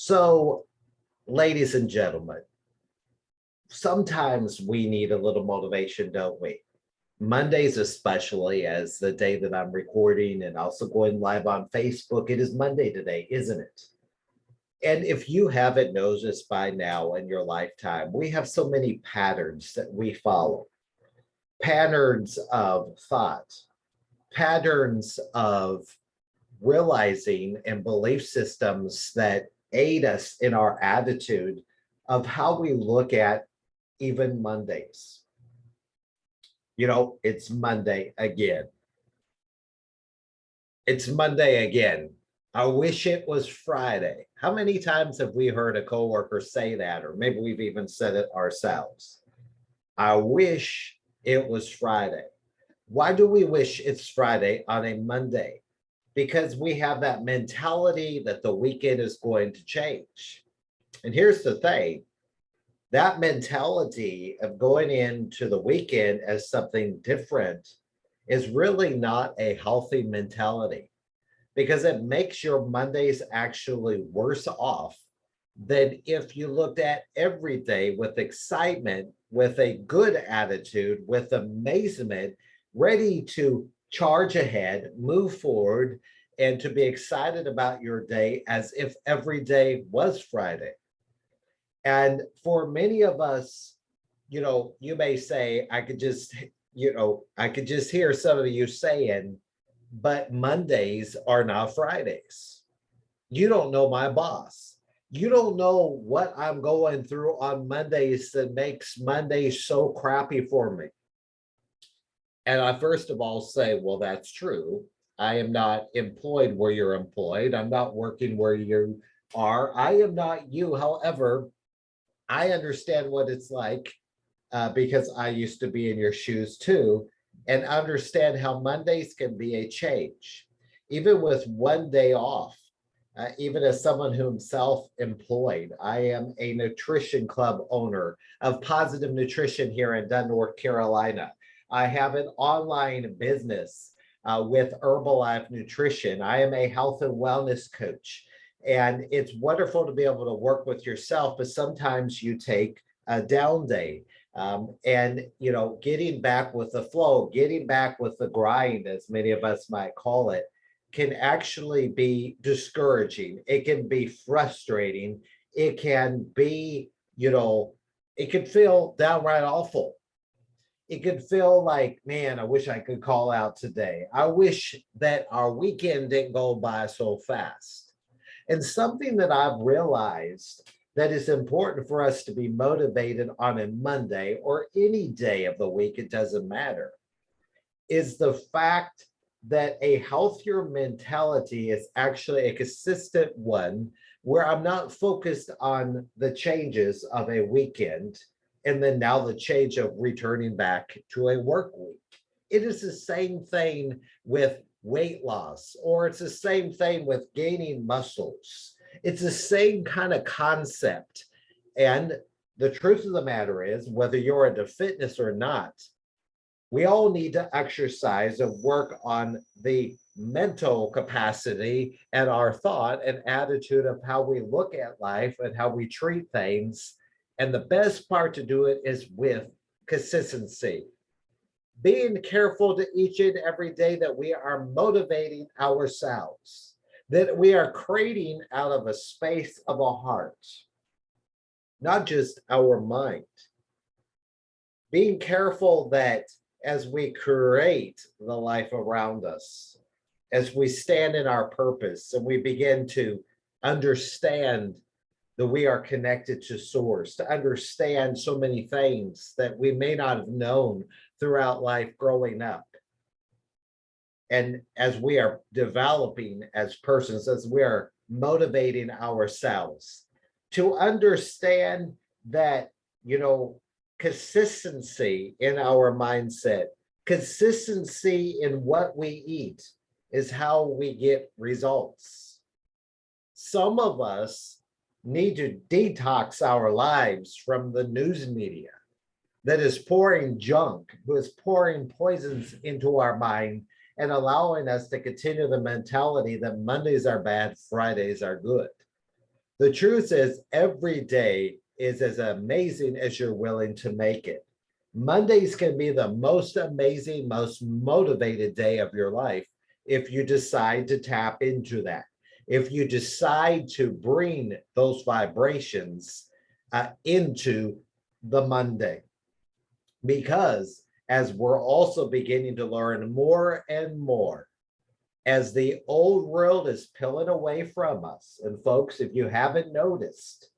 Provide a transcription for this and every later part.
So, ladies and gentlemen, sometimes we need a little motivation, don't we? Mondays, especially as the day that I'm recording and also going live on Facebook. It is Monday today, isn't it? And if you haven't noticed by now in your lifetime, we have so many patterns that we follow, patterns of thought, patterns of realizing and belief systems that aid us in our attitude of how we look at even Mondays. It's Monday again. It's Monday again. I wish it was Friday. How many times have we heard a coworker say that, or maybe we've even said it ourselves? I wish it was Friday. Why do we wish it's Friday on a Monday? Because we have that mentality that the weekend is going to change. And here's the thing, that mentality of going into the weekend as something different is really not a healthy mentality, because it makes your Mondays actually worse off than if you looked at every day with excitement, with a good attitude, with amazement, ready to charge ahead, move forward, and to be excited about your day as if every day was Friday. And for many of us, you may say, I could just hear some of you saying, but Mondays are not Fridays. You don't know my boss. You don't know what I'm going through on Mondays that makes Mondays so crappy for me. And I first of all say, well, that's true. I am not employed where you're employed. I'm not working where you are. I am not you. However, I understand what it's like because I used to be in your shoes too, and understand how Mondays can be a change, even with one day off. Even as someone who's self-employed, I am a nutrition club owner of Positive Nutrition here in Dunn, North Carolina. I have an online business with Herbalife Nutrition. I am a health and wellness coach. And it's wonderful to be able to work with yourself, but sometimes you take a down day. Getting back with the flow, getting back with the grind, as many of us might call it, can actually be discouraging. It can be frustrating. It can be, it can feel downright awful. It could feel like, man, I wish I could call out today. I wish that our weekend didn't go by so fast. And something that I've realized that is important for us to be motivated on a Monday or any day of the week, it doesn't matter, is the fact that a healthier mentality is actually a consistent one where I'm not focused on the changes of a weekend and then now the change of returning back to a work week. It is the same thing with weight loss, or it's the same thing with gaining muscles. It's the same kind of concept. And the truth of the matter is, whether you're into fitness or not, we all need to exercise and work on the mental capacity and our thought and attitude of how we look at life and how we treat things. And the best part to do it is with consistency. Being careful to each and every day that we are motivating ourselves, that we are creating out of a space of a heart, not just our mind. Being careful that as we create the life around us, as we stand in our purpose and we begin to understand that we are connected to source, to understand so many things that we may not have known throughout life growing up. And as we are developing as persons, as we are motivating ourselves to understand that, consistency in our mindset, consistency in what we eat is how we get results. Some of us need to detox our lives from the news media that is pouring junk, who is pouring poisons into our mind and allowing us to continue the mentality that Mondays are bad, Fridays are good. The truth is, every day is as amazing as you're willing to make it. Mondays can be the most amazing, most motivated day of your life if you decide to tap into that. If you decide to bring those vibrations into the Monday. Because as we're also beginning to learn more and more, as the old world is peeling away from us, and folks, if you haven't noticed,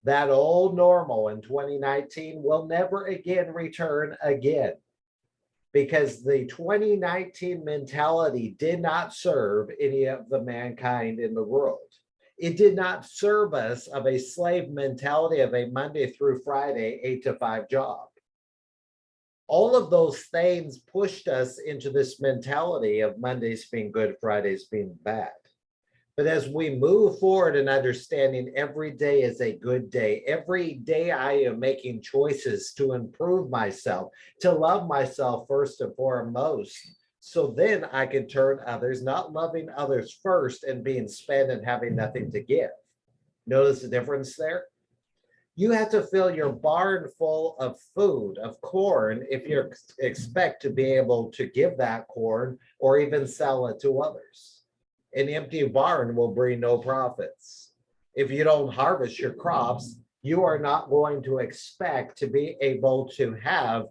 that old normal in 2019 will never again return again, because the 2019 mentality did not serve any of the mankind in the world. It did not serve us of a slave mentality of a Monday through Friday 8 to 5 job. All of those things pushed us into this mentality of Mondays being good, Fridays being bad. But as we move forward in understanding every day is a good day, every day I am making choices to improve myself, to love myself first and foremost. So then I can turn others, not loving others first and being spent and having nothing to give. Notice the difference there? You have to fill your barn full of food, of corn, if you expect to be able to give that corn or even sell it to others. An empty barn will bring no profits. If you don't harvest your crops, you are not going to expect to be able to have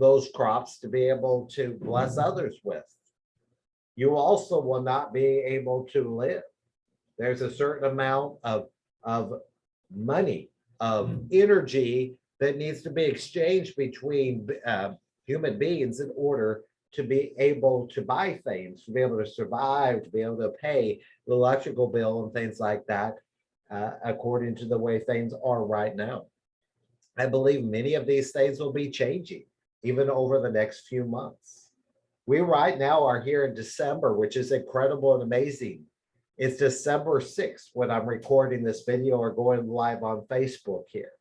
those crops to be able to bless others with. You also will not be able to live. There's a certain amount of money, of energy that needs to be exchanged between human beings in order to be able to buy things, to be able to survive, to be able to pay the electrical bill and things like that, according to the way things are right now. I believe many of these things will be changing even over the next few months. We right now are here in December, which is incredible and amazing. It's December 6th when I'm recording this video or going live on Facebook here.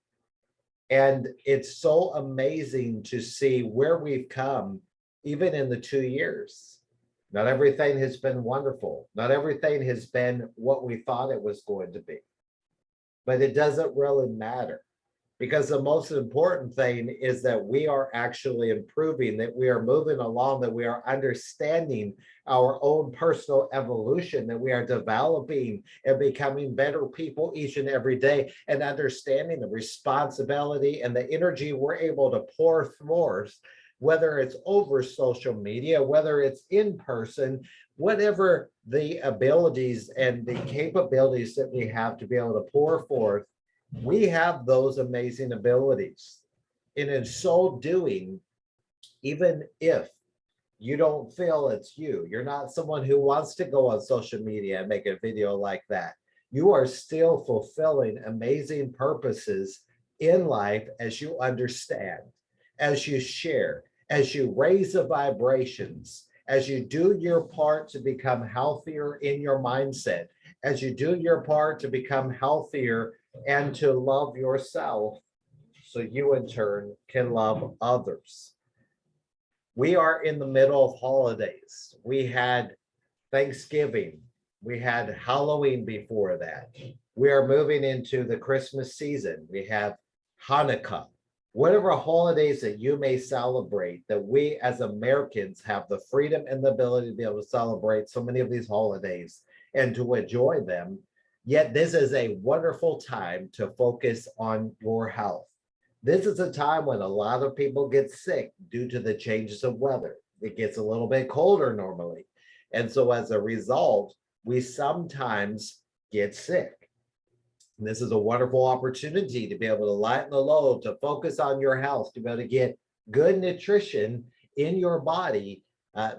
And it's so amazing to see where we've come, even in the 2 years. Not everything has been wonderful. Not everything has been what we thought it was going to be. But it doesn't really matter, because the most important thing is that we are actually improving, that we are moving along, that we are understanding our own personal evolution, that we are developing and becoming better people each and every day, and understanding the responsibility and the energy we're able to pour forth, whether it's over social media, whether it's in person, whatever the abilities and the capabilities that we have to be able to pour forth. We have those amazing abilities. And in so doing, even if you don't feel it's you, you're not someone who wants to go on social media and make a video like that, you are still fulfilling amazing purposes in life as you understand, as you share, as you raise the vibrations, as you do your part to become healthier in your mindset, as you do your part to become healthier and to love yourself, so you in turn can love others. We are in the middle of holidays. We had Thanksgiving. We had Halloween before that. We are moving into the Christmas season. We have Hanukkah. Whatever holidays that you may celebrate, that we as Americans have the freedom and the ability to be able to celebrate so many of these holidays and to enjoy them. Yet this is a wonderful time to focus on your health. This is a time when a lot of people get sick due to the changes of weather. It gets a little bit colder normally. And so as a result, we sometimes get sick. And this is a wonderful opportunity to be able to lighten the load, to focus on your health, to be able to get good nutrition in your body, to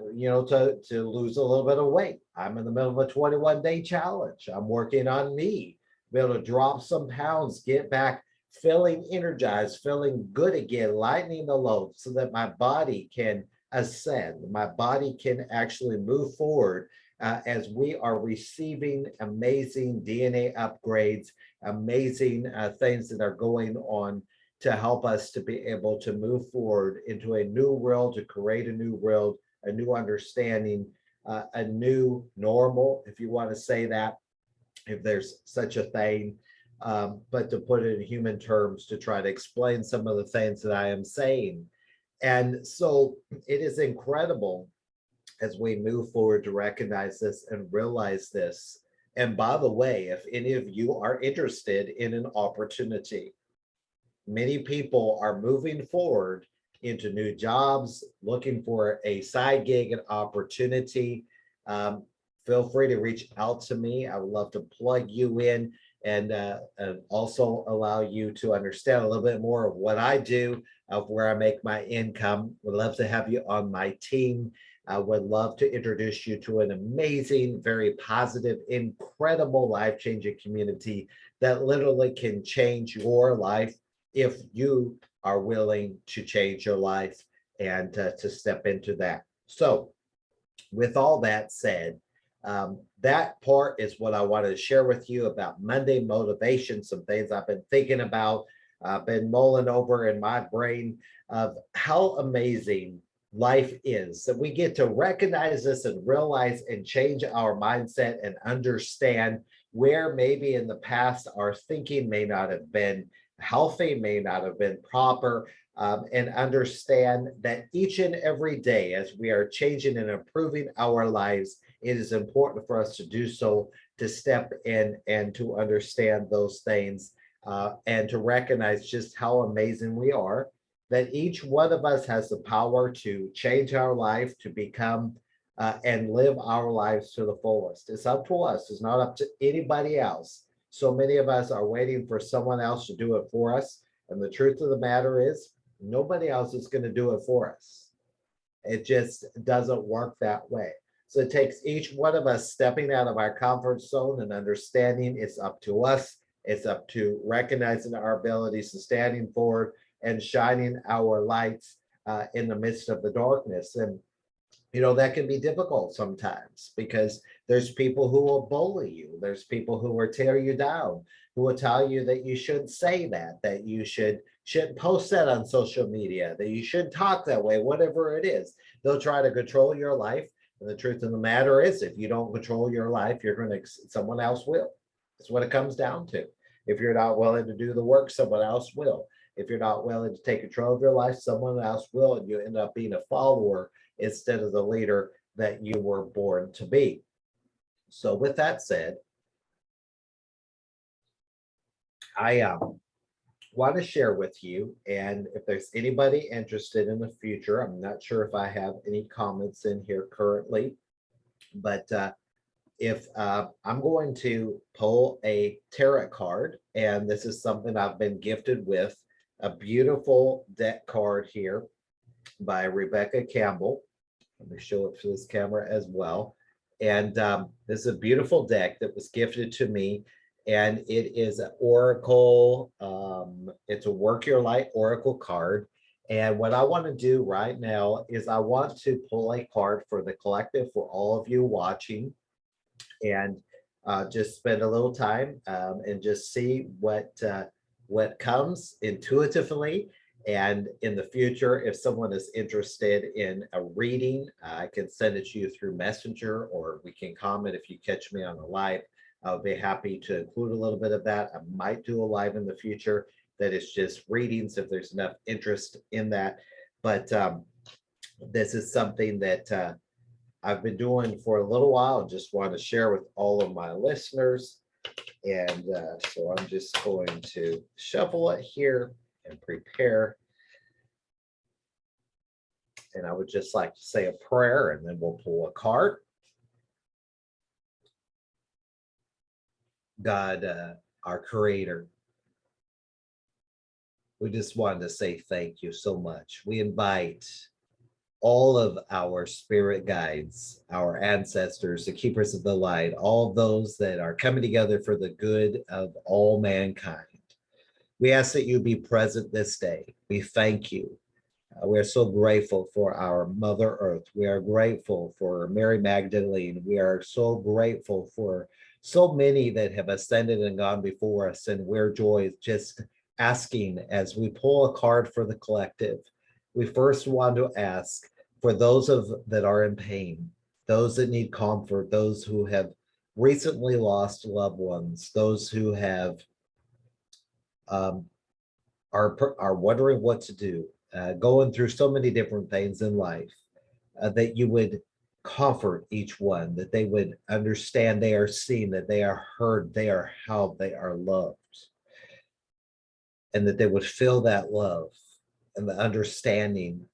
lose a little bit of weight. I'm in the middle of a 21-day challenge. I'm working on me, be able to drop some pounds, get back feeling energized, feeling good again, lightening the load so that my body can ascend. My body can actually move forward as we are receiving amazing DNA upgrades, amazing things that are going on to help us to be able to move forward into a new world, to create a new world, a new understanding, a new normal, if you want to say that. if there's such a thing, but to put it in human terms to try to explain some of the things that I am saying. And so it is incredible as we move forward to recognize this and realize this. And by the way, if any of you are interested in an opportunity, many people are moving forward into new jobs, looking for a side gig and opportunity. Um, Feel free to reach out to me. I would love to plug you in and also allow you to understand a little bit more of what I do, of where I make my income. Would love to have you on my team. I would love to introduce you to an amazing, very positive, incredible, life changing community that literally can change your life if you are willing to change your life and to step into that. So, with all that said, that part is what I wanted to share with you about Monday motivation, some things I've been thinking about, been mulling over in my brain of how amazing life is that we get to recognize this and realize and change our mindset and understand where maybe in the past our thinking may not have been healthy, may not have been proper, and understand that each and every day, as we are changing and improving our lives, it is important for us to do so, to step in and to understand those things, and to recognize just how amazing we are, that each one of us has the power to change our life, to become and live our lives to the fullest. It's up to us, it's not up to anybody else. So many of us are waiting for someone else to do it for us. And the truth of the matter is, nobody else is going to do it for us. It just doesn't work that way. So it takes each one of us stepping out of our comfort zone and understanding it's up to us. It's up to recognizing our abilities and standing forward and shining our lights in the midst of the darkness. And that can be difficult sometimes because there's people who will bully you. There's people who will tear you down, who will tell you that you shouldn't say that you shouldn't post that on social media, that you shouldn't talk that way, whatever it is. They'll try to control your life. And the truth of the matter is, if you don't control your life, someone else will. That's what it comes down to. If you're not willing to do the work, someone else will. If you're not willing to take control of your life, someone else will, and you end up being a follower instead of the leader that you were born to be. So with that said, I want to share with you, and if there's anybody interested in the future, I'm not sure if I have any comments in here currently, but if I'm going to pull a tarot card, and this is something I've been gifted with, a beautiful deck card here by Rebecca Campbell. Let me show it to this camera as well. And this is a beautiful deck that was gifted to me. And it is an oracle. It's a work your light oracle card. And what I want to do right now is I want to pull a card for the collective, for all of you watching, and just spend a little time and just see what comes intuitively. And in the future, if someone is interested in a reading, I can send it to you through Messenger, or we can comment if you catch me on a live. I'll be happy to include a little bit of that. I might do a live in the future that is just readings if there's enough interest in that. But this is something that I've been doing for a little while and just want to share with all of my listeners. And so I'm just going to shuffle it here and prepare. And I would just like to say a prayer, and then we'll pull a card. God, our creator, we just wanted to say thank you so much. We invite all of our spirit guides, our ancestors, the keepers of the light, all those that are coming together for the good of all mankind. We ask that you be present this day. We thank you. We are so grateful for our Mother Earth. We are grateful for Mary Magdalene. We are so grateful for so many that have ascended and gone before us. And we're just asking, as we pull a card for the collective, we first want to ask for those that are in pain, those that need comfort, those who have recently lost loved ones, those who have um, are wondering what to do, going through so many different things in life, that you would comfort each one, that they would understand they are seen, that they are heard, they are held, they are loved, and that they would feel that love and the understanding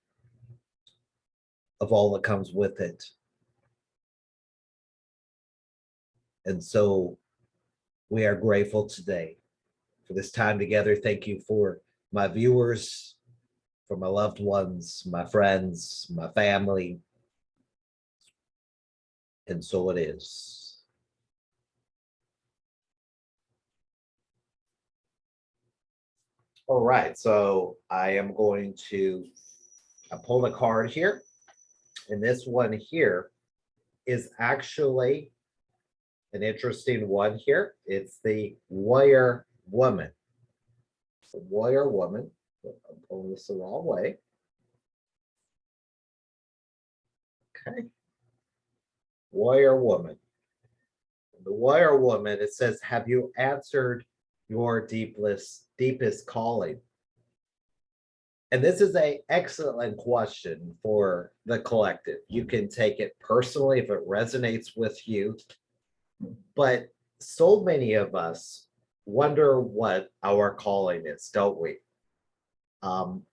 of all that comes with it. And so we are grateful today for this time together. Thank you for my viewers, for my loved ones, my friends, my family. And so it is. All right, so I am going to pull the card here. And this one here is actually an interesting one here. It's the warrior woman. The warrior woman. I'm pulling this the wrong way. Okay. Warrior woman. The warrior woman, it says, have you answered your deepest calling? And this is an excellent question for the collective. You can take it personally if it resonates with you, but so many of us wonder what our calling is, don't we? Um,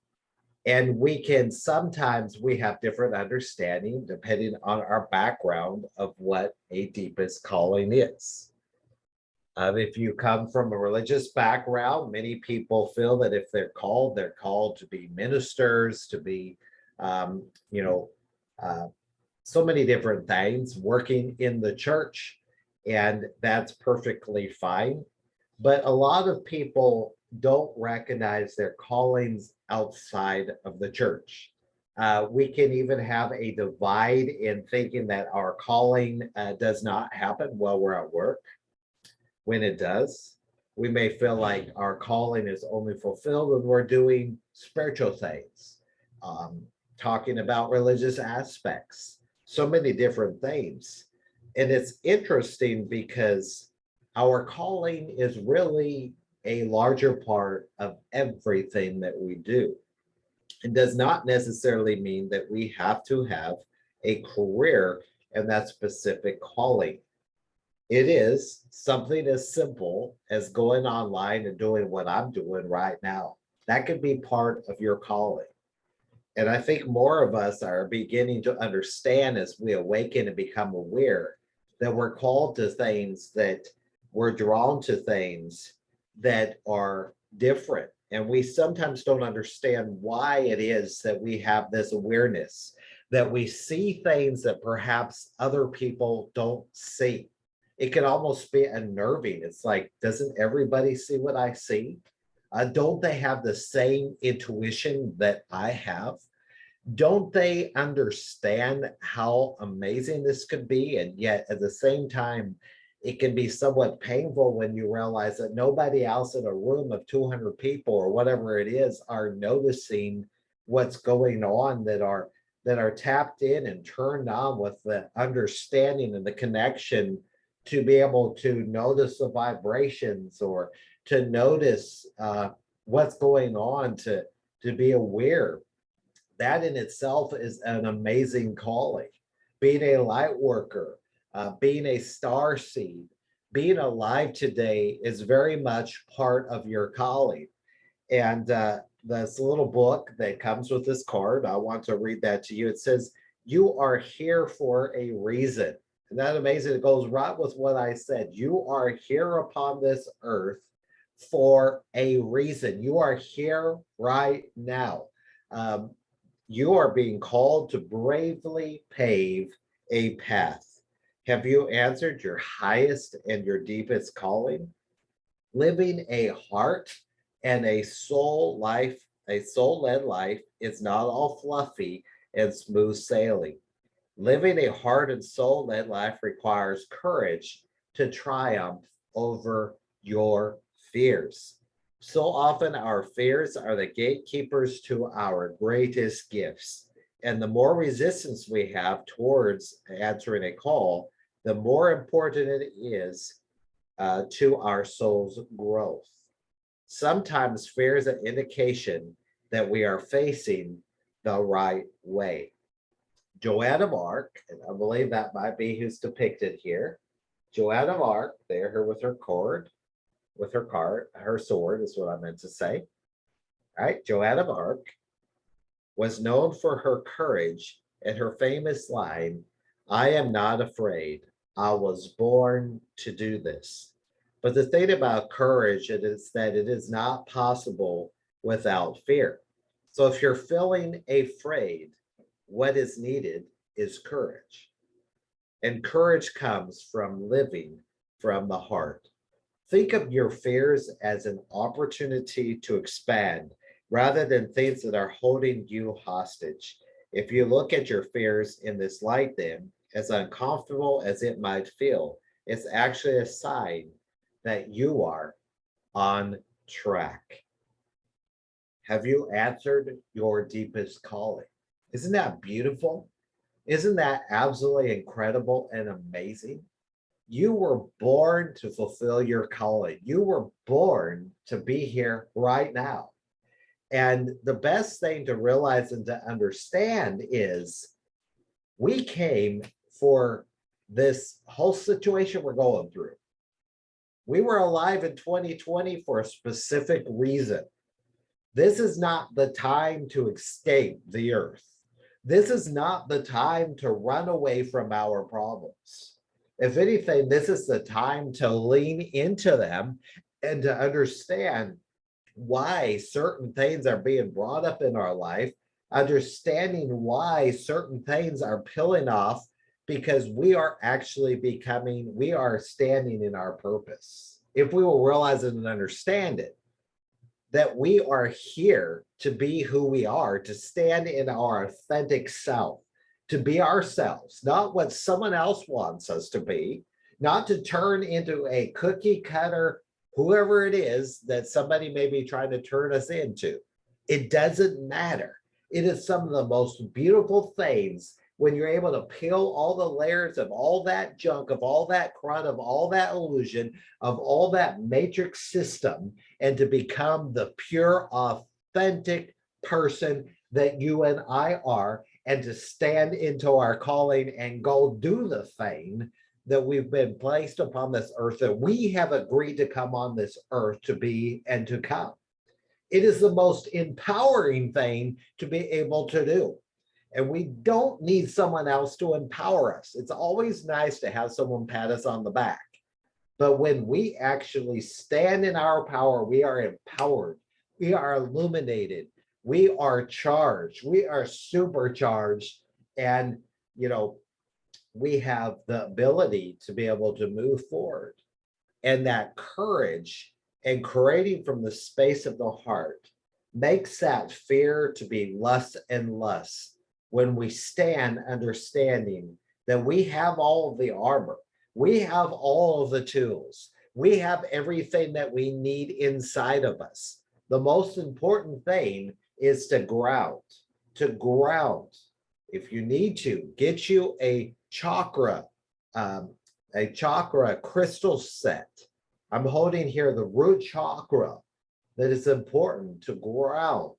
and we can sometimes we have different understanding depending on our background of what a deepest calling is. If you come from a religious background, many people feel that if they're called to be ministers, to be, um, you know, uh, so many different things working in the church, and that's perfectly fine. But a lot of people don't recognize their callings outside of the church. We can even have a divide in thinking that our calling does not happen while we're at work. When it does, we may feel like our calling is only fulfilled when we're doing spiritual things, um, talking about religious aspects, so many different things. And it's interesting because our calling is really a larger part of everything that we do. It does not necessarily mean that we have to have a career in that specific calling. It is something as simple as going online and doing what I'm doing right now. That could be part of your calling. And I think more of us are beginning to understand as we awaken and become aware that we're called to things, that we're drawn to things that are different. And we sometimes don't understand why it is that we have this awareness, that we see things that perhaps other people don't see. It can almost be unnerving. It's like, doesn't everybody see what I see? Don't they have the same intuition that I have? Don't they understand how amazing this could be? And yet, at the same time, it can be somewhat painful when you realize that nobody else in a room of 200 people or whatever it is are noticing what's going on, that are tapped in and turned on with the understanding and the connection to be able to notice the vibrations, or to notice what's going on, to be aware. That in itself is an amazing calling. Being a light worker, being a star seed, being alive today is very much part of your calling. And this little book that comes with this card, I want to read that to you. It says, you are here for a reason. Isn't that amazing? It goes right with what I said. You are here upon this earth for a reason. You are here right now. Um, you are being called to bravely pave a path. Have you answered your highest and your deepest calling? Living a heart and a soul life, a soul-led life, is not all fluffy and smooth sailing. Living a heart and soul-led life requires courage to triumph over your fears. So often our fears are the gatekeepers to our greatest gifts. And the more resistance we have towards answering a call, the more important it is to our soul's growth. Sometimes fear is an indication that we are facing the right way. Joanne of Arc, and I believe that might be who's depicted here. Joanne of Arc, there, her with her cord, with her cart, her sword is what I meant to say. All right, Joanne of Arc was known for her courage and her famous line, "I am not afraid. I was born to do this." But the thing about courage is that it is not possible without fear. So if you're feeling afraid, what is needed is courage. And courage comes from living from the heart. Think of your fears as an opportunity to expand rather than things that are holding you hostage. If you look at your fears in this light, then, as uncomfortable as it might feel, it's actually a sign that you are on track. Have you answered your deepest calling? Isn't that beautiful? Isn't that absolutely incredible and amazing? You were born to fulfill your calling. You were born to be here right now. And the best thing to realize and to understand is we came for this whole situation we're going through. We were alive in 2020 for a specific reason. This is not the time to escape the earth. This is not the time to run away from our problems. If anything, this is the time to lean into them and to understand why certain things are being brought up in our life, understanding why certain things are peeling off, because we are actually becoming, we are standing in our purpose. If we will realize it and understand it, that we are here to be who we are, to stand in our authentic self, to be ourselves, not what someone else wants us to be, not to turn into a cookie cutter, whoever it is that somebody may be trying to turn us into. It doesn't matter. It is some of the most beautiful things when you're able to peel all the layers of all that junk, of all that crud, of all that illusion, of all that matrix system, and to become the pure, authentic person that you and I are, and to stand into our calling and go do the thing that we've been placed upon this earth, that we have agreed to come on this earth to be and to come. It is the most empowering thing to be able to do. And we don't need someone else to empower us. It's always nice to have someone pat us on the back. But when we actually stand in our power, we are empowered, we are illuminated, we are charged, we are supercharged. And, we have the ability to be able to move forward. And that courage and creating from the space of the heart makes that fear to be less and less when we stand understanding that we have all of the armor, we have all of the tools, we have everything that we need inside of us. The most important thing is to ground, to ground. If you need to, get you a chakra crystal set. I'm holding here the root chakra that is important to ground,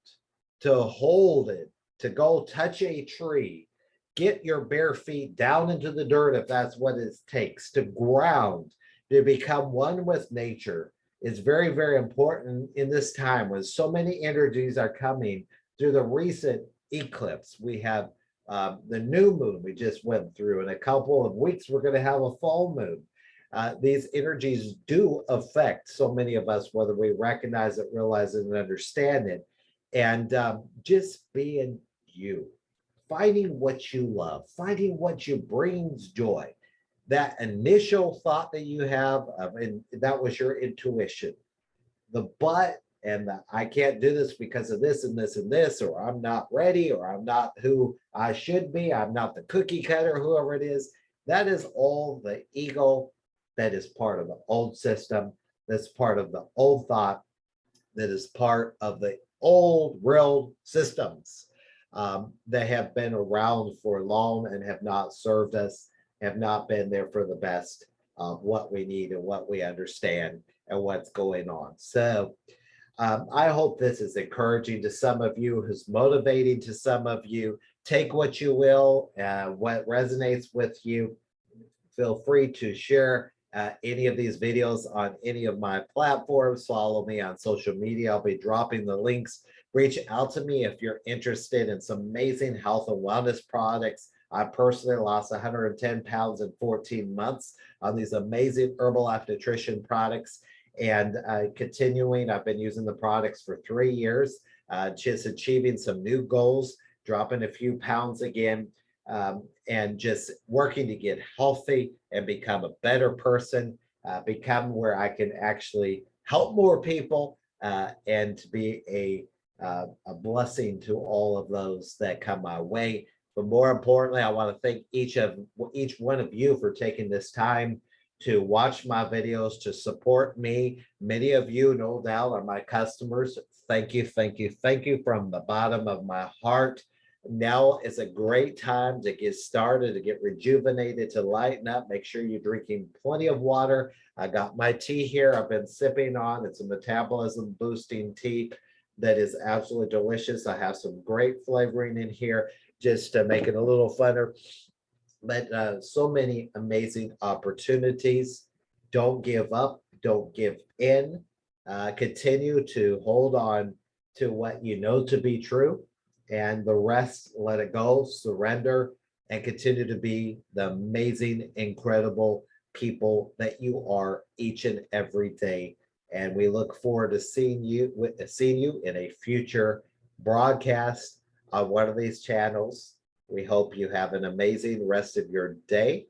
to hold it, to go touch a tree, get your bare feet down into the dirt if that's what it takes to ground, to become one with nature. Is very, very important in this time when so many energies are coming through the recent eclipse. We have the new moon we just went through. In a couple of weeks, we're going to have a full moon. These energies do affect so many of us, whether we recognize it, realize it, and understand it. And just being you, finding what you love, finding what you brings joy. That initial thought that you have, and that was your intuition. The but and the I can't do this because of this and this and this, or I'm not ready, or I'm not who I should be, I'm not the cookie cutter, whoever it is. That is all the ego. That is part of the old system. That's part of the old thought. That is part of the old real systems that have been around for long and have not served us. have not been there for the best of what we need and what we understand and what's going on. So I hope this is encouraging to some of you, who's motivating to some of you. Take what you will, what resonates with you. Feel free to share any of these videos on any of my platforms. Follow me on social media. I'll be dropping the links. Reach out to me if you're interested in some amazing health and wellness products. I personally lost 110 pounds in 14 months on these amazing Herbalife nutrition products. And continuing, I've been using the products for 3 years, just achieving some new goals, dropping a few pounds again, and just working to get healthy and become a better person, become where I can actually help more people, and to be a blessing to all of those that come my way. But more importantly, I want to thank each one of you for taking this time to watch my videos, to support me. Many of you, no doubt, are my customers. Thank you, thank you, thank you from the bottom of my heart. Now is a great time to get started, to get rejuvenated, to lighten up. Make sure you're drinking plenty of water. I got my tea here I've been sipping on. It's a metabolism boosting tea that is absolutely delicious. I have some great flavoring in here just to make it a little funner. But so many amazing opportunities. Don't give up, don't give in. Continue to hold on to what you know to be true, and the rest, let it go, surrender, and continue to be the amazing, incredible people that you are each and every day. And we look forward to seeing you in a future broadcast on one of these channels. We hope you have an amazing rest of your day.